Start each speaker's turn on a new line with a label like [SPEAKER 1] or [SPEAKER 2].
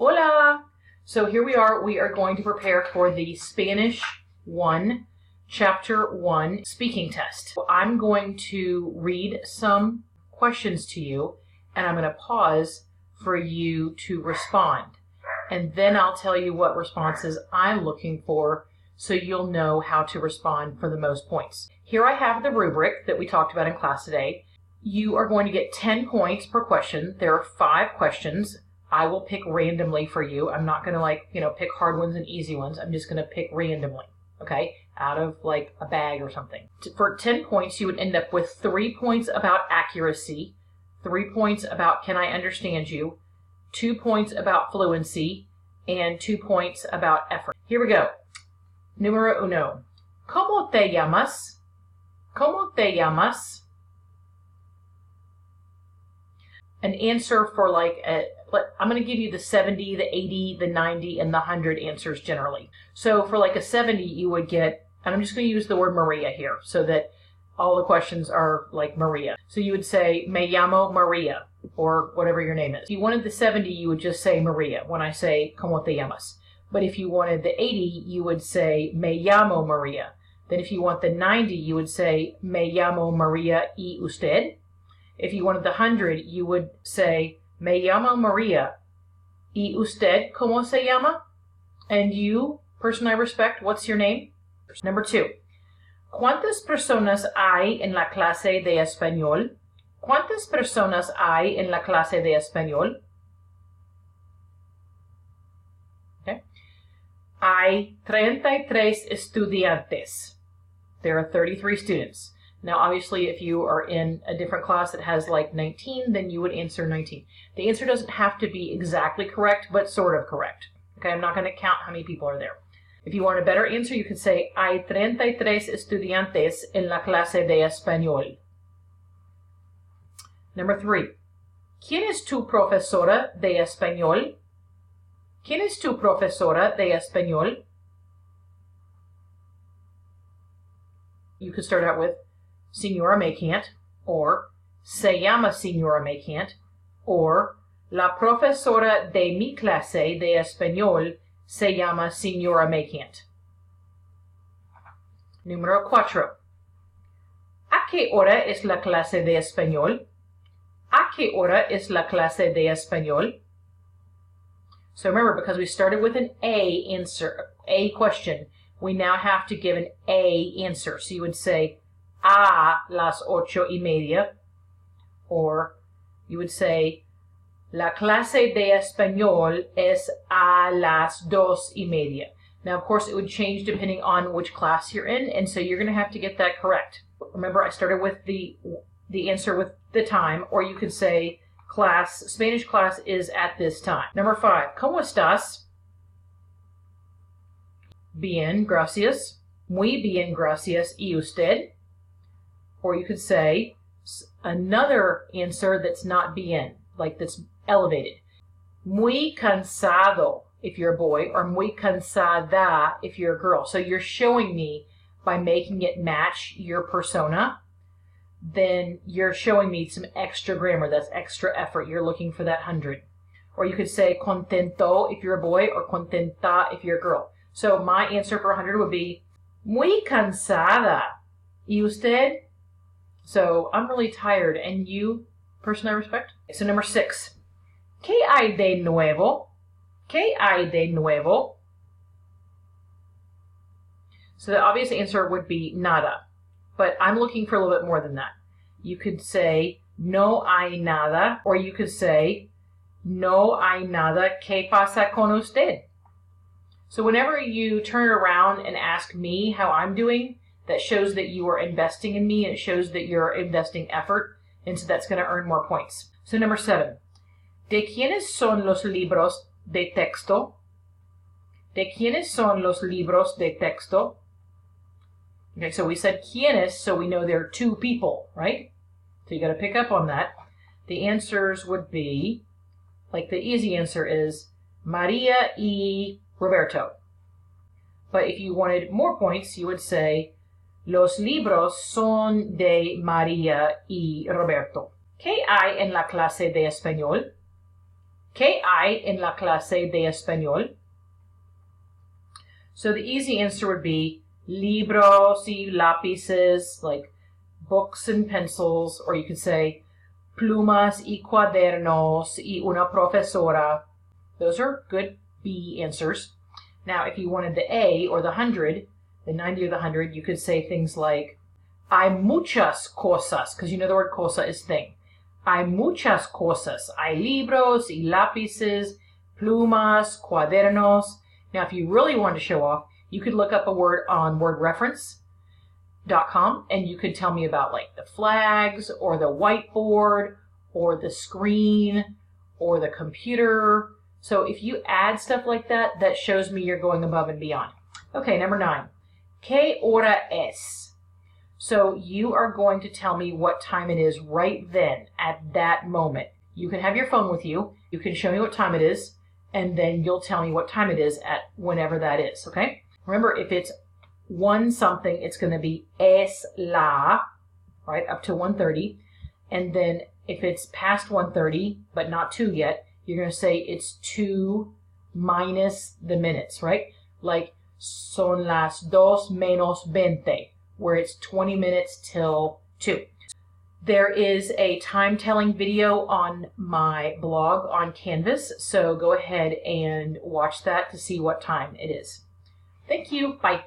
[SPEAKER 1] Hola! So here we are going to prepare for the Spanish 1, Chapter 1 speaking test. I'm going to read some questions to you, and I'm going to pause for you to respond. And then I'll tell you what responses I'm looking for so you'll know how to respond for the most points. Here I have the rubric that we talked about in class today. You are going to get 10 points per question. There are 5 questions. I will pick randomly for you. I'm not going to pick hard ones and easy ones. I'm just going to pick randomly, okay, out of like a bag or something. For 10 points, you would end up with 3 points about accuracy, 3 points about can I understand you, 2 points about fluency, and 2 points about effort. Here we go. Número 1. ¿Cómo te llamas? ¿Cómo te llamas? An answer for I'm going to give you the 70, the 80, the 90, and the 100 answers generally. So for like a 70, you would get, and I'm just going to use the word Maria here so that all the questions are like Maria. So you would say, me llamo Maria, or whatever your name is. If you wanted the 70, you would just say Maria when I say, ¿Cómo te llamas? But if you wanted the 80, you would say, me llamo Maria. Then if you want the 90, you would say, me llamo Maria y usted. If you wanted the 100, you would say, me llamo Maria. ¿Y usted cómo se llama? And you, person I respect, what's your name? Number 2. ¿Cuántas personas hay en la clase de español? ¿Cuántas personas hay en la clase de español? Okay. Hay 33 estudiantes. There are 33 students. Now, obviously, if you are in a different class that has like 19, then you would answer 19. The answer doesn't have to be exactly correct, but sort of correct. Okay, I'm not going to count how many people are there. If you want a better answer, you could say, hay 33 estudiantes en la clase de español. Number 3. ¿Quién es tu profesora de español? ¿Quién es tu profesora de español? You could start out with, Señora Maycant, or se llama Señora Maycant, or la profesora de mi clase de español se llama Señora Maycant. Número 4. ¿A qué hora es la clase de español? ¿A qué hora es la clase de español? So remember, because we started with an A answer, A question, we now have to give an A answer. So you would say, a las 8:30, or you would say, la clase de español es a las 2:30. Now, of course, it would change depending on which class you're in, and so you're going to have to get that correct. Remember, I started with the answer with the time, or you could say, Spanish class is at this time. Number 5, ¿Cómo estás? Bien, gracias. Muy bien, gracias. ¿Y usted? Or you could say another answer that's not bien, like that's elevated. Muy cansado if you're a boy, or muy cansada if you're a girl. So you're showing me by making it match your persona, then you're showing me some extra grammar, that's extra effort. You're looking for that 100. Or you could say contento if you're a boy, or contenta if you're a girl. So my answer for 100 would be muy cansada. ¿Y usted? So I'm really tired. And you, person I respect? So number 6. ¿Qué hay de nuevo? ¿Qué hay de nuevo? So the obvious answer would be nada. But I'm looking for a little bit more than that. You could say no hay nada, or you could say no hay nada que pasa con usted. So whenever you turn around and ask me how I'm doing, that shows that you are investing in me, and it shows that you're investing effort, and so that's going to earn more points. So number 7. ¿De quiénes son los libros de texto? ¿De quiénes son los libros de texto? Okay, so we said quiénes, so we know there are 2 people, right? So you got to pick up on that. The answers would be, like the easy answer is Maria y Roberto. But if you wanted more points, you would say los libros son de María y Roberto. ¿Qué hay en la clase de español? ¿Qué hay en la clase de español? So the easy answer would be libros y lápices, like books and pencils, or you could say plumas y cuadernos y una profesora. Those are good B answers. Now, if you wanted the A or the 100, the 90 or the 100, you could say things like hay muchas cosas, because you know the word cosa is thing. Hay muchas cosas. Hay libros y lápices, plumas, cuadernos. Now, if you really wanted to show off, you could look up a word on wordreference.com and you could tell me about like the flags or the whiteboard or the screen or the computer. So if you add stuff like that, that shows me you're going above and beyond. Okay, number 9. ¿Qué hora es? So you are going to tell me what time it is right then, at that moment. You can have your phone with you. You can show me what time it is, and then you'll tell me what time it is at whenever that is, okay? Remember, if it's 1 something, it's going to be es la, right, up to 1:30. And then if it's past 1:30, but not 2 yet, you're going to say it's 2 minus the minutes, right? Like, son las 2 menos 20, where it's 20 minutes till 2. There is a time-telling video on my blog on Canvas, so go ahead and watch that to see what time it is. Thank you. Bye.